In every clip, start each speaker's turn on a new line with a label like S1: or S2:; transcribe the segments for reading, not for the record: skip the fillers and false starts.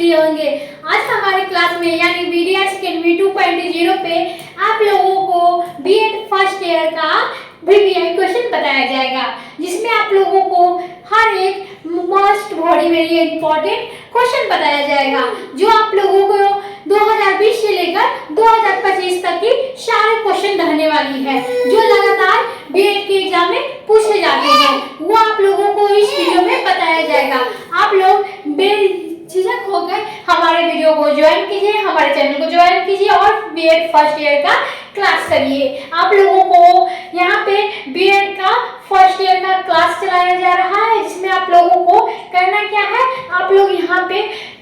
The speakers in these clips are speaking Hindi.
S1: किए होंगे। आज हमारे क्लास में यानी वीडियो अकेडमी 2.0 पे आप लोगों को बीएड फर्स्ट ईयर का वीवीआई क्वेश्चन बताया जाएगा, जिसमें आप लोगों को हर एक most very very important question बताया जाएगा, जो आप लोगों को 2020 से लेकर 2025 तक की सारे क्वेश्चन रहने वाली है, जो लगातार बीएड के एग्जाम में पूछे जाते हैं, वो आप लोगों को इस वीडियो में बताया जाएगा। आप लोग बेझिझक होकर हमारे वीडियो को ज्वाइन कीजिए, हमारे चैनल को ज्वाइन कीजिए और बीएड फर्स्ट ईयर का क्लास करिए। आप लोगों को यहाँ पे बीएड का फर्स्ट ईयर का क्लास चलाया जा रहा है, जिसमें आप लोगों को करना क्या है, आप लोग यहाँ पे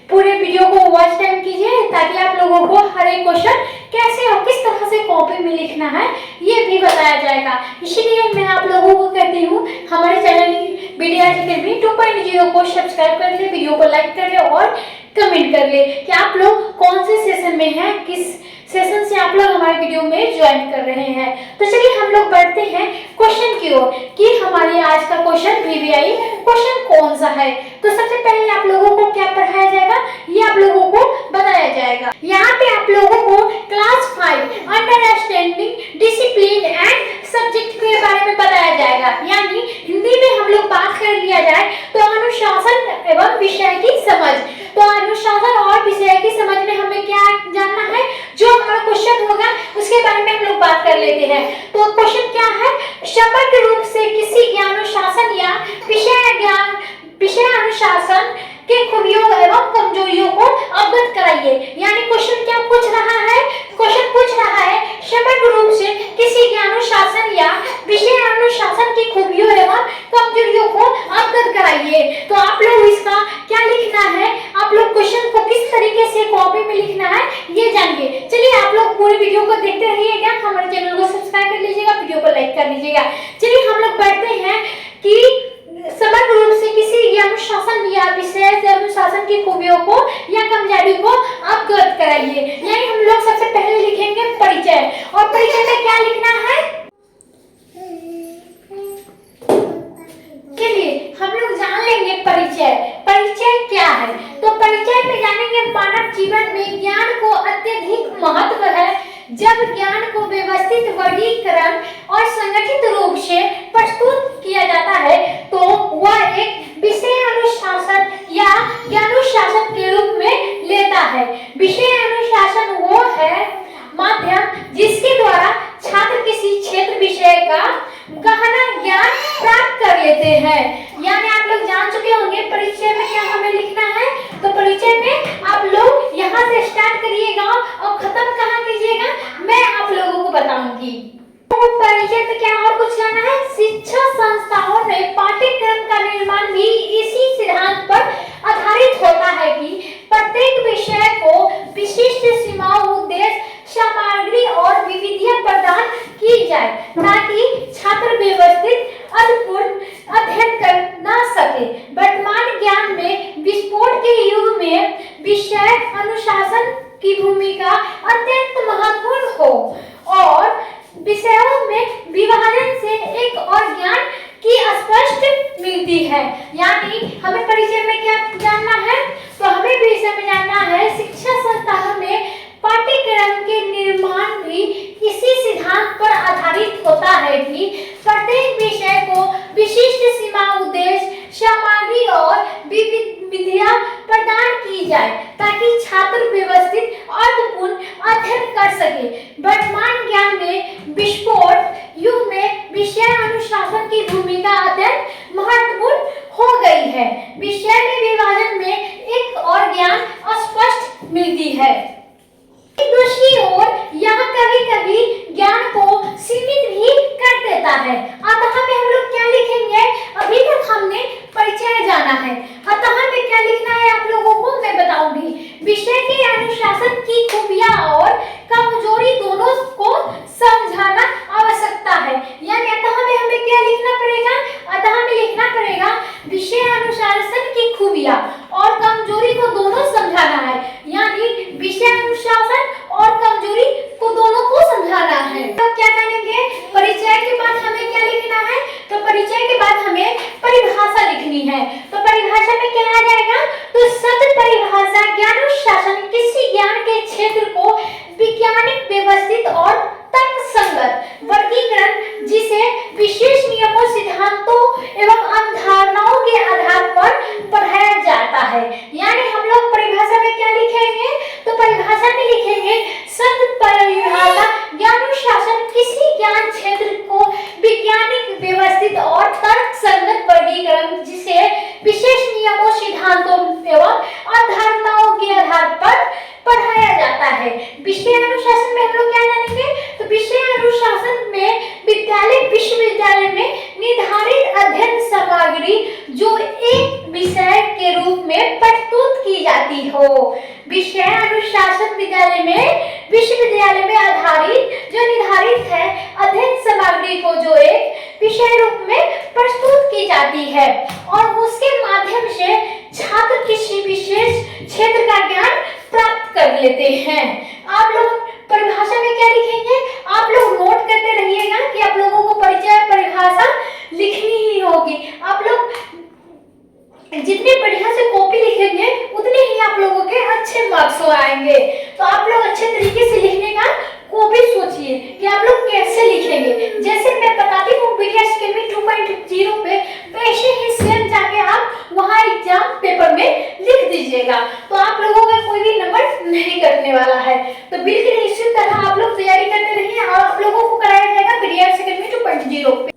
S1: पूरे वीडियो को वॉच टाइम कीजिए, ताकि आप लोगों को हर एक क्वेश्चन कैसे और किस तरह से कॉपी में लिखना है ये भी बताया जाएगा। इसीलिए मैं आप लोगों को कहती हूँ, हमारे चैनल वीडियो अकेडमी 2.0 को सब्सक्राइब कर ले, वीडियो को लाइक कर ले और कमेंट कर ले कि आप लोग कौन से सेशन में हैं, किस सेशन से आप लोग हमारे वीडियो में ज्वाइन कर रहे हैं। तो चलिए हम लोग बढ़ते हैं क्वेश्चन की ओर कि हमारे आज का क्वेश्चन वीवीआई क्वेश्चन कौन सा है। तो सबसे पहले आप लोगों को क्या पढ़ाया जाएगा, ये आप लोगों को बताया जाएगा। यहाँ पे आप लोगों को class 5 understanding discipline and subject के बारे में बताया जाएगा, यानी हिंदी में हम लोग बात कर लिया जाए तो अनुशासन एवं विषय की समझ। तो अनुशासन और विषय की समझ में हमें क्या जानना है, जो हमारा क्वेश्चन होगा उसके बारे में हम लोग बात कर लेते हैं। तो क्वेश्चन क्या है, समग्र रूप से किसी ज्ञानुशासन या विषय अनुशासन के खूबियों एवं कमजोरियों को अवगत कराइए। यानी क्वेश्चन क्या पूछ रहा है, क्वेश्चन पूछ रहा है समग्र रूप से किसी ज्ञानुशासन या विषय अनुशासन की खूबियों एवं कमजोरियों को अवगत कराइए। तो आप लोग इसका क्या लिखना है, आप लोग क्वेश्चन को किस तरीके से कॉपी में लिखना है ये जानिए। चलिए आप लोग पूरी वीडियो को देखते रहिएगा, हमारे चैनल को सब्सक्राइब कर लीजिएगा, वीडियो को लाइक कर लीजिएगा। चलिए हम लोग बढ़ते हैं कि समग्र रूप से किसी अनुशासन या विशेष अनुशासन की खूबियों को या कमजोरी को अवगत कराइए। यानी हम लोग सबसे पहले लिखेंगे परिचय, और परिचय में क्या लिखना है, चलिए हम लोग जान लेंगे परिचय। परिचय क्या है, तो परिचय में जानेंगे मानव जीवन में ज्ञान को अत्यधिक महत्व है। जब ज्ञान को व्यवस्थित वर्गीकरण और संगठित रूप से प्रस्तुत किया जाता है तो वह एक विषय अनुशासन या ज्ञानुशासन के रूप में लेता है। विषय अनुशासन वो है माध्यम जिसके द्वारा छात्र किसी क्षेत्र विषय का गहना ज्ञान प्राप्त कर लेते हैं। यानी आप लोग जान चुके होंगे परिचय में क्या हमें लिखना है। तो परिचय में आप लोग यहाँ से स्टार्ट करिएगा और खत्म कहाँ कीजिएगा मैं आप लोगों को बताऊंगी। तो परिचय में क्या और कुछ जाना है, शिक्षा संस्थाओं में पाठ्यक्रम का निर्माण भी इसी सिद्धांत पर आधारित होता है कि प्रत्येक विषय को विशिष्ट सीमाओं, उद्देश्य, सामग्री और विविधियां प्रदान की जाए, ताकि छात्र व्यवस्थित अर्थपूर्ण अध्ययन कर न सके। वर्तमान ज्ञान में विस्फोट के युग में विषय अनुशासन की भूमिका अत्यंत महत्वपूर्ण हो और विषयों में विभाजन से एक और ज्ञान की स्पष्ट मिलती है। यानी हमें परिचय में क्या जानना है, तो हमें विषय में जानना है शिक्षा संस्थानों में पाठ्यक्रम के निर्माण भी इसी सिद्धांत पर आधारित होता है कि प्रत्येक विषय को विशिष्ट सीमा, उद्देश्य, सामग्री और विविधियां प्रदान की जाए, ताकि छात्र व्यवस्थित अर्थपूर्ण अध्ययन कर सके। वर्तमान ज्ञान में विस्फोट युग में विषय अनुशासन की भूमिका अत्यंत महत्वपूर्ण हो गई है। विषय में विभाजन में एक और ज्ञान स्पष्ट मिलती है। दूसरी ओर यह कभी-कभी ज्ञान को सीमित भी कर देता है। अतः में हम लोग क्या लिखेंगे, अभी तक हमने परिचय जाना है, अतः में क्या लिखना है आप लोगों को मैं बताऊंगी। विषय के अनुशासन की खूबियां और कमजोरी दोनों को समझाना आवश्यकता है। यानी अतः में हमें क्या लिखना पड़ेगा, अतः में लिखना पड़ेगा विषय अनुशासन की सिद्धांतों एवं अवधारणाओं के आधार पर पढ़ाया जाता है। विषय अनुशासन में हम लोग क्या जानेंगे, तो विषय अनुशासन में विद्यालय विश्वविद्यालय में निर्धारित अध्ययन सामग्री जो एक विषय के रूप में प्रस्तुत की जाती हो। विषय अनुशासन विद्यालय में विश्वविद्यालय में आधारित जो निर्धारित है अध्ययन सामग्री को जो एक विषय रूप में प्रस्तुत की जाती है और उसके माध्यम से छात्र किसी विशेष क्षेत्र का ज्ञान प्राप्त कर लेते हैं। आप लोग परिभाषा में क्या लिखेंगे, आप लोग नोट करते रहिएगा कि आप लोगों को परिचय परिभाषा लिखनी ही होगी। आप लोग जितने बढ़िया से कॉपी लिखेंगे उतने ही आप लोगों के अच्छे मार्क्स आएंगे। तो आप लोग अच्छे तरीके से लिखने का को भी सोचिए कि आप लोग कैसे लिखेंगे। जैसे मैं बताती हूँ बीडीएस अकेडमी 2.0 पे, वैसे ही सेम जाके आप वहाँ एग्जाम पेपर में लिख दीजिएगा, तो आप लोगों का कोई भी नंबर नहीं कटने वाला है। तो बिल्कुल इसी तरह आप लोग तैयारी करते रहिए और आप लोगों को कराया जाएगा बीडीएस अकेडमी 2.0 पे।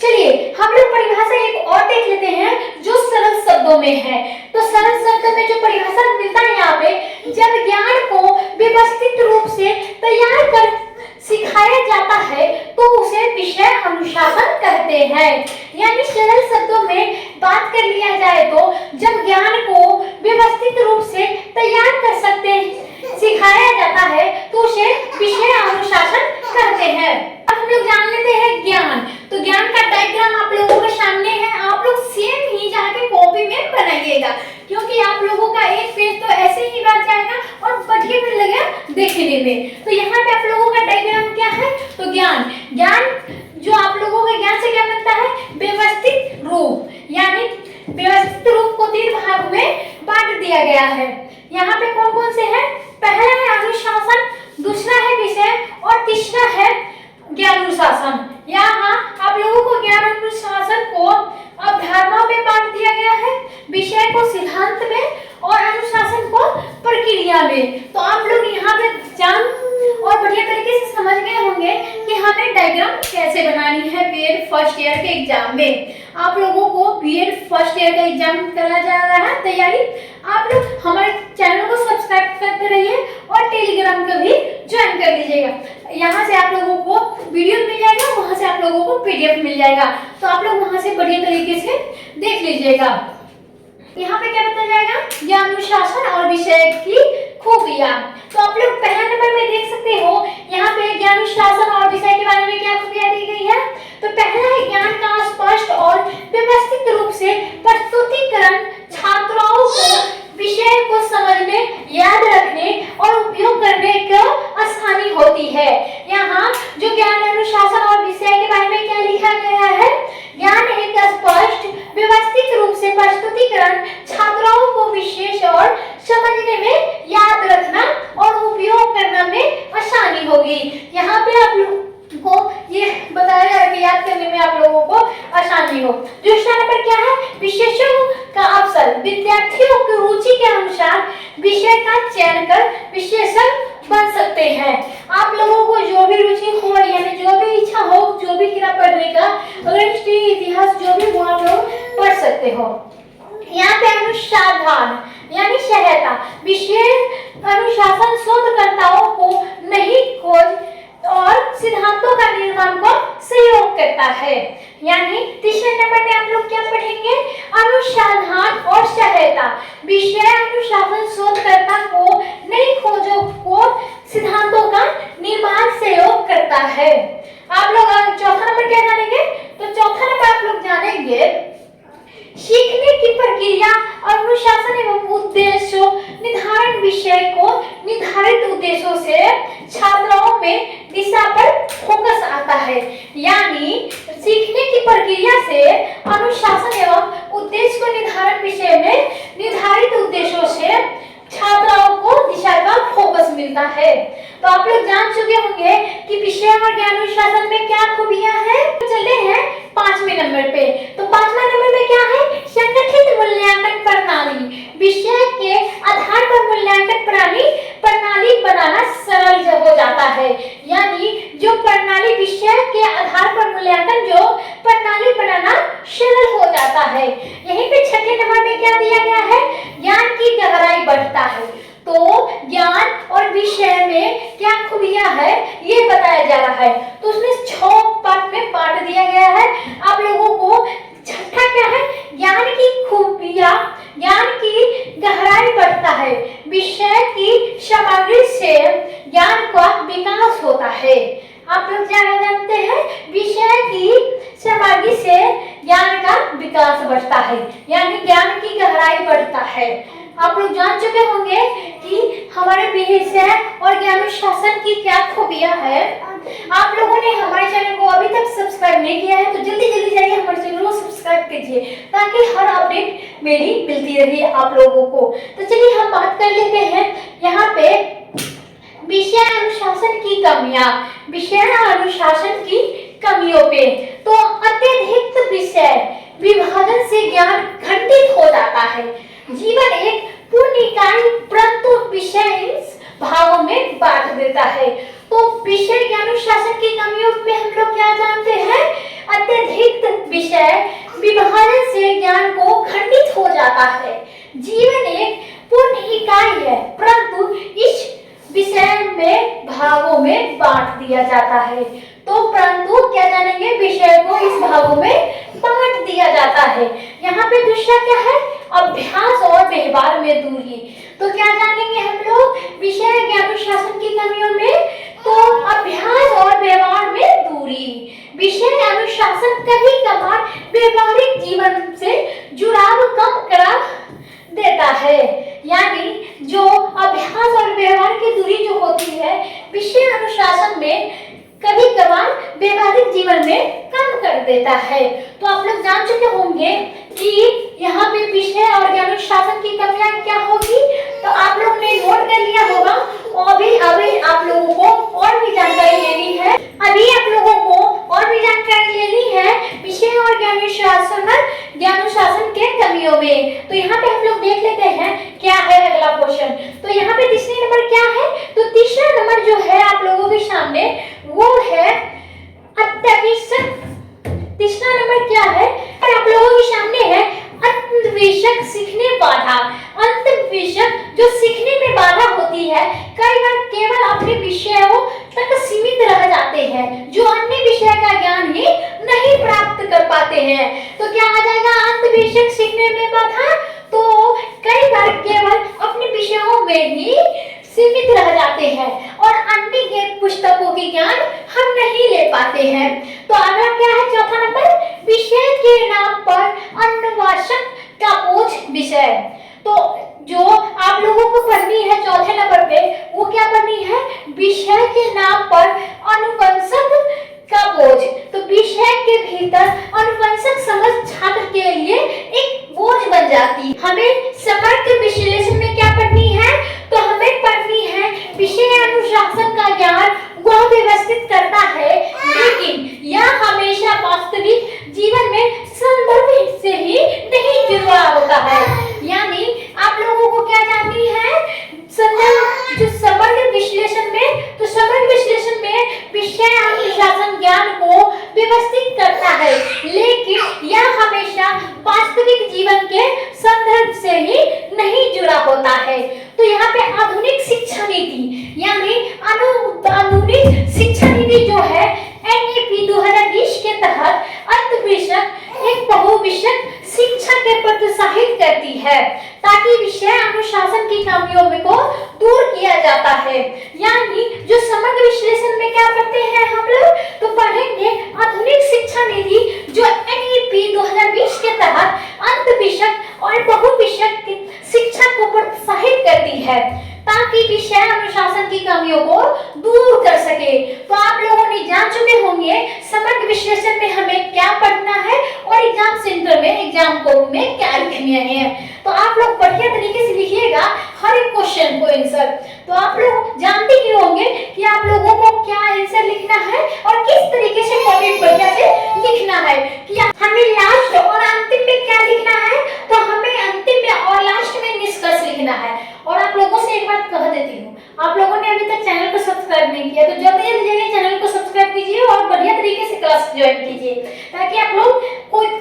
S1: चलिए हम लोग परिभाषा एक और देख लेते हैं जो सरल शब्दों में है। तो सरल शब्दों में जो परिभाषा मिलता है यहाँ पे, जब ज्ञान को व्यवस्थित रूप से तैयार कर सिखाया जाता है तो उसे विषय अनुशासन कहते हैं। यानी सरल शब्दों में बात कर लिया जाए तो जब ज्ञान को व्यवस्थित रूप से तैयार कर सकते सिखाया जाता है तो उसे विषय अनुशासन कहते हैं। अब हम लोग जान लेते हैं ज्ञान। तो ज्ञान का डायग्राम आप लोगों के सामने है, आप लोग सेम ही जाके कॉपी में बनाइएगा क्योंकि आप लोगों का एक पेज तो ऐसे ही बन जाएगा और बढ़िया भी लगेगा देखने में। तो यहाँ पे आप लोगों का डायग्राम क्या है, तो ज्ञान जो आप लोगों के ज्ञान से क्या बनता है, व्यवस्थित रूप। यानी व्यवस्थित रूप को 3 भाग में बांट दिया गया है। यहाँ पे कौन कौन से हैं, पहला है अनुशासन, दूसरा है विषय और तीसरा है ज्ञानानुशासन। यहाँ आप लोगों को ज्ञानानुशासन को अवधारणाओं में बांट दिया गया है, विषय को सिद्धांत में और अनुशासन को प्रक्रिया में। तो आप लोग यहाँ पे जान और बढ़िया तरीके से समझ गए होंगे कि हमें डायग्राम कैसे बनानी है बीएड फर्स्ट ईयर के एग्जाम में। आप लोगों को बीएड फर्स्ट ईयर का एग्जाम कराया जा रहा है तैयारी। आप लोग हमारे चैनल को सब्सक्राइब करते रहिए और टेलीग्राम का भी ज्वाइन कर लीजिएगा। यहाँ से आप लोगों को वीडियो मिल जाएगा, वहाँ से आप लोगों को पीडीएफ मिल जाएगा, तो आप लोग वहाँ से बढ़िया तरीके से देख लीजिएगा। यहाँ पे क्या बताया जाएगा, ज्ञानानुशासन और विषय की खूबियां। तो आप लोग पहला नंबर में देख सकते हो यहाँ पे ज्ञानानुशासन और विषय के बारे में क्या खूबियां दी गई है। तो पहला है ज्ञान का स्पष्ट और व्यवस्थित रूप से प्रस्तुतिकरण, छात्रों को विषय को समझने, याद रखने और उपयोग करने को आसानी होती है। यहाँ जो ज्ञानानुशासन और विषय के बारे में क्या लिखा गया है, ज्ञान एक स्पष्ट व्यवस्थित रूप से प्रस्तुतिकरण, छात्रों को विशेष और समझने में, याद रखना और उपयोग करना में आसानी होगी। यहाँ पे आप लोग को ये बताया जाए कि याद करने में आप लोगों को आसानी हो। दूसरा नंबर क्या है, विषयों का अवसर, विद्यार्थियों की रुचि के अनुसार विषय का चयन कर विशेषज्ञ बन सकते हैं। आप लोगों को जो भी रुचि हो यानी जो भी इच्छा हो, जो भी किताब पढ़ने का, अगर हिस्ट्री इतिहास जो भी हो आप लोग पढ़ सकते हो। यहाँ पे अनुसंधान यानी सहायता, विषय अनुशासन शोधकर्ताओं को नई खोज और सिद्धांतों का निर्माण को सहयोग करता है। यानी तीसरे नंबर में आप लोग क्या पढ़ेंगे, अनुसंधान और सहायता, विषय अनुशासन शोधकर्ता को नई खोजों को सिद्धांतों का निर्माण सहयोग करता है। आप लोग चौथा नंबर क्या जानेंगे, तो चौथा नंबर आप लोग जानेंगे सीखने की प्रक्रिया, अनुशासन एवं उद्देश्यों, निर्धारण विषय को निर्धारित उद्देश्यों से छात्रों में दिशा पर फोकस आता है। यानी सीखने की प्रक्रिया से अनुशासन एवं उद्देश्य को निर्धारण विषय में निर्धारित उद्देश्यों से छात्राओं को दिशा का फोकस मिलता है। तो आप लोग जान चुके होंगे कि विषय और ज्ञानानुशासन में क्या खूबियां हैं। चले हैं 5वें नंबर पे। तो 5वां नंबर में क्या है, संगठित मूल्यांकन प्रणाली, विषय के आधार पर मूल्यांकन प्रणाली बनाना सरल हो जाता है। यानी जो प्रणाली विषय के आधार पर मूल्यांकन जो प्रणाली बनाना सरल हो जाता है। यहीं पे 6ठे नंबर में क्या दिया ज्ञान और विषय में क्या खूबियां है ये बताया जा रहा है। तो उसमें 6 पार्ट में बांट दिया गया है। आप लोगों को छठा क्या है, ज्ञान की खूबियां, ज्ञान की गहराई बढ़ता है, विषय की सामग्री से ज्ञान का विकास होता है। आप लोग क्या जानते हैं, विषय की सामग्री से ज्ञान का विकास बढ़ता है, यानी ज्ञान की गहराई बढ़ता है। आप लोग जान चुके होंगे कि हमारे विषय और ज्ञानानुशासन की क्या खूबियां है। आप लोगों ने हमारे चैनल को अभी तक सब्सक्राइब नहीं किया है तो जल्दी जल्दी जाइए हमारे चैनल को सब्सक्राइब कीजिए, ताकि हर अपडेट मेरी मिलती रहे आप लोगों को। तो चलिए हम बात कर लेते हैं यहाँ पे विषय अनुशासन की कमियां, विषय अनुशासन की कमियों पे। तो अत्यधिक विषय विभाजन से ज्ञान खंडित हो जाता है। जीवन एक पूर्ण इकाई परंतु विषय भागों में बांट देता है। तो विषय ज्ञानानुशासन की कमियों में हम लोग क्या जानते हैं, अत्यधिक विषय विभाजन से ज्ञान को खंडित हो जाता है। जीवन एक पूर्ण इकाई है परंतु इस विषय में भागों में बांट दिया जाता है। तो परंतु क्या जानेंगे, विषय को इस भागों में बांट दिया जाता है। यहाँ पे दूसरा क्या है, अभ्यास और व्यवहार में दूरी। तो क्या जानेंगे हम लोग विषय ज्ञानानुशासन की कमियों में, तो अभ्यास और व्यवहार में दूरी। विषय अनुशासन कभी कभार व्यवहारिक जीवन से जुड़ाव कम करा देता है, यानी जो अभ्यास और व्यवहार की दूरी जो होती है विषय अनुशासन में कभी कभार व्यवहारिक जीवन में कम कर देता है। तो आप लोग जान चुके होंगे कि यहाँ पे विषय और ज्ञानानुशासन की कमियां क्या होगी। तो आप लोग ने नोट कर लिया होगा और अभी आप लोगों को और भी जानकारी लेनी है। अभी आप लोगों को और भी जानकारी लेनी है विषय और ज्ञानानुशासन के कमियों में। तो यहाँ पे हम लोग देख लेते हैं क्या है अगला क्वेश्चन। तो यहाँ पे तीसरे नंबर क्या है, तो तीसरा नंबर जो है आप लोगों के सामने वो है अत्यावश्यक। तीसरा नंबर क्या है आप लोगों के सामने है, अंतविषयक सीखने बाधा। अंतविषयक जो सीखने में बाधा होती है, कई बार केवल अपने विषयों तक सीमित रह जाते हैं, जो अन्य विषय का ज्ञान ही नहीं प्राप्त कर पाते हैं। तो क्या आ जाएगा अंतविषयक सीखने में बाधा, तो कई बार केवल अपने विषयों में ही सीमित रह जाते हैं और अन्य के पुस्तकों की ज्ञान हम नहीं ले पाते हैं। तो अगला क्या है, चौथा नंबर, विषय के नाम पर अन्वेषक का बोझ विषय। तो जो आप लोगों को पढ़नी है चौथे नंबर पे, वो क्या पढ़नी है, विषय के नाम पर अनुवंशक का बोझ। तो विषय के भीतर अनुवंशक समझ छात्र के लिए एक बोझ बन जाती। हमें समग्र विश्लेषण में क्या पढ़नी है, तो हमें पढ़नी है विषय अनुशासन का ज्ञान वह व्यवस्थित करता है, लेकिन यह हमेशा वास्तविक जीवन में संदर्भ से ही नहीं जुड़ा होता है। यानी आप लोगों को क्या जाननी है, संदर्भ जो समग्र विश्लेषण में, तो समग्र विश्लेषण में विषय अनुशासन ज्ञान को व्यवस्थित करता है, लेकिन यह हमेशा वास्तविक जीवन के संदर्भ से ही नहीं जुड़ा होता है। तो यहाँ पे आधुनिक शिक्षा नीति यानी आधुनिक शिक्षा नीति जो है NEP 2020 के तहत अंतविषयक एक बहुविषयक शिक्षा के प्रोत्साहित करती है, ताकि विषय अनुशासन की कमियों को दूर किया जाता है। यानी जो समग्र विश्लेषण में क्या पढ़ते हैं हम लोग, तो पढ़ेंगे आधुनिक शिक्षा नीति जो NEP 2020 के तहत अंतविषयक और बहुविषयक शिक्षा को प्रोत्साहित करती है, ताकि विषय अनुशासन की कमियों को दूर कर सके। तो आप लोगों ने जान चुके होंगे समग्र विश्लेषण में हमें क्या पढ़ना है और एग्जाम सेंटर में एग्जाम कोड में क्या लिखने हैं। तो आप लोग बढ़िया तरीके से लिखिएगा हर एक क्वेश्चन को आंसर। तो आप लोग जानते ही होंगे कि आप लोगों को क्या आंसर लिखना है और किस तरीके से टॉपिक बढ़िया से लिखना है, कि हमें लास्ट और अंतिम में क्या लिखना है, तो हमें अंतिम में और लास्ट में निष्कर्ष लिखना है। और आप लोगों से एक बात कह देती हूँ, आप लोगों ने अभी तक चैनल को सब्सक्राइब नहीं किया तो जल्दी जल्दी चैनल को सब्सक्राइब कीजिए और बढ़िया तरीके से क्लास ज्वाइन कीजिए, ताकि आप लोग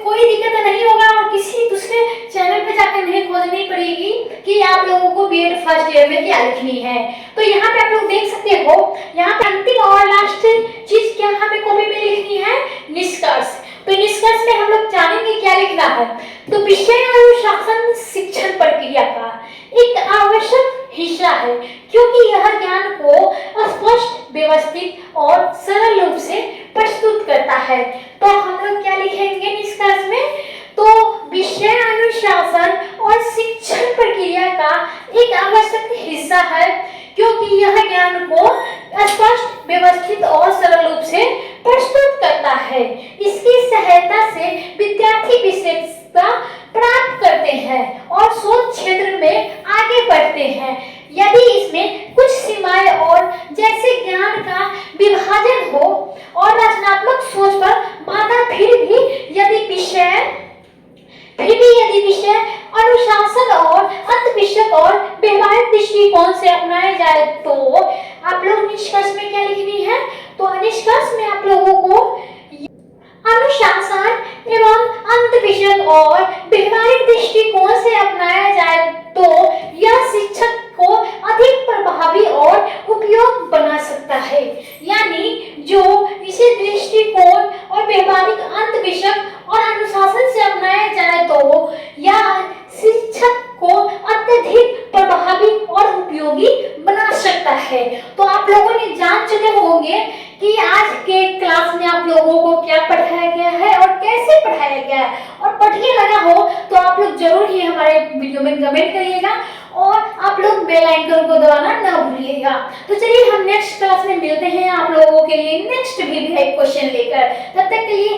S1: कोई दिक्कत नहीं होगा और किसी दूसरे चैनल पे जाकर नहीं खोजनी पड़ेगी कि आप लोगों को बीएड फर्स्ट ईयर में क्या लिखनी है। तो यहाँ पे आप लोग देख सकते हो, यहाँ पे अंतिम और लास्ट चीज क्या हमें कॉपी में लिखनी है, निष्कर्ष। तो निष्कर्ष में हम लोग जानेंगे क्या लिखना है। तो विषय अनुशासन शिक्षण प्रक्रिया का एक आवश्यक हिस्सा है, क्योंकि यह ज्ञान को स्पष्ट, व्यवस्थित और सरल रूप से प्रस्तुत करता है। तो हम लोग क्या लिखेंगे निष्कर्ष में, तो विषय अनुशासन और शिक्षण प्रक्रिया का एक आवश्यक हिस्सा है, क्योंकि यह ज्ञान को स्पष्ट, व्यवस्थित और सरल रूप से प्रस्तुत करता है। इसकी सहायता से विद्यार्थी विशेषता प्राप्त करते हैं और शोध क्षेत्र में आगे बढ़ते हैं। यदि इसमें कुछ सीमाएं और जैसे ज्ञान का विभाजन हो और रचनात्मक सोच पर बाधा, फिर भी यदि विषय अनुशासन और अंतविषयक और व्यवहारिक दृष्टिकोण से अपनाया जाए, तो आप लोग निष्कर्ष में क्या लिखनी है। तो निष्कर्ष में आप लोगों को अनुशासन एवं अंतविषयक और व्यवहारिक दृष्टिकोण से अपनाया जाए तो यह शिक्षक को अधिक प्रभावी और उपयोग बना सकता है। यानी जो इसे दृष्टिकोण और व्यवहारिक, अंतविषयक और अनुशासन से अपनाया जाए तो यह शिक्षक को अत्यधिक प्रभावी और उपयोगी बना सकता है। तो आप लोगों ने जान चुके होंगे कि आज के क्लास में आप लोगों को क्या पढ़ाया गया है और कैसे पढ़ाया गया है, और बढ़िया लगा हो तो आप लोग जरूर ही हमारे वीडियो में कमेंट करिएगा और आप लोग बेल आइकन को दबाना ना भूलिएगा। तो चलिए हम नेक्स्ट क्लास में मिलते हैं आप लोगों के लिए नेक्स्ट भी क्वेश्चन लेकर। तब तक के लिए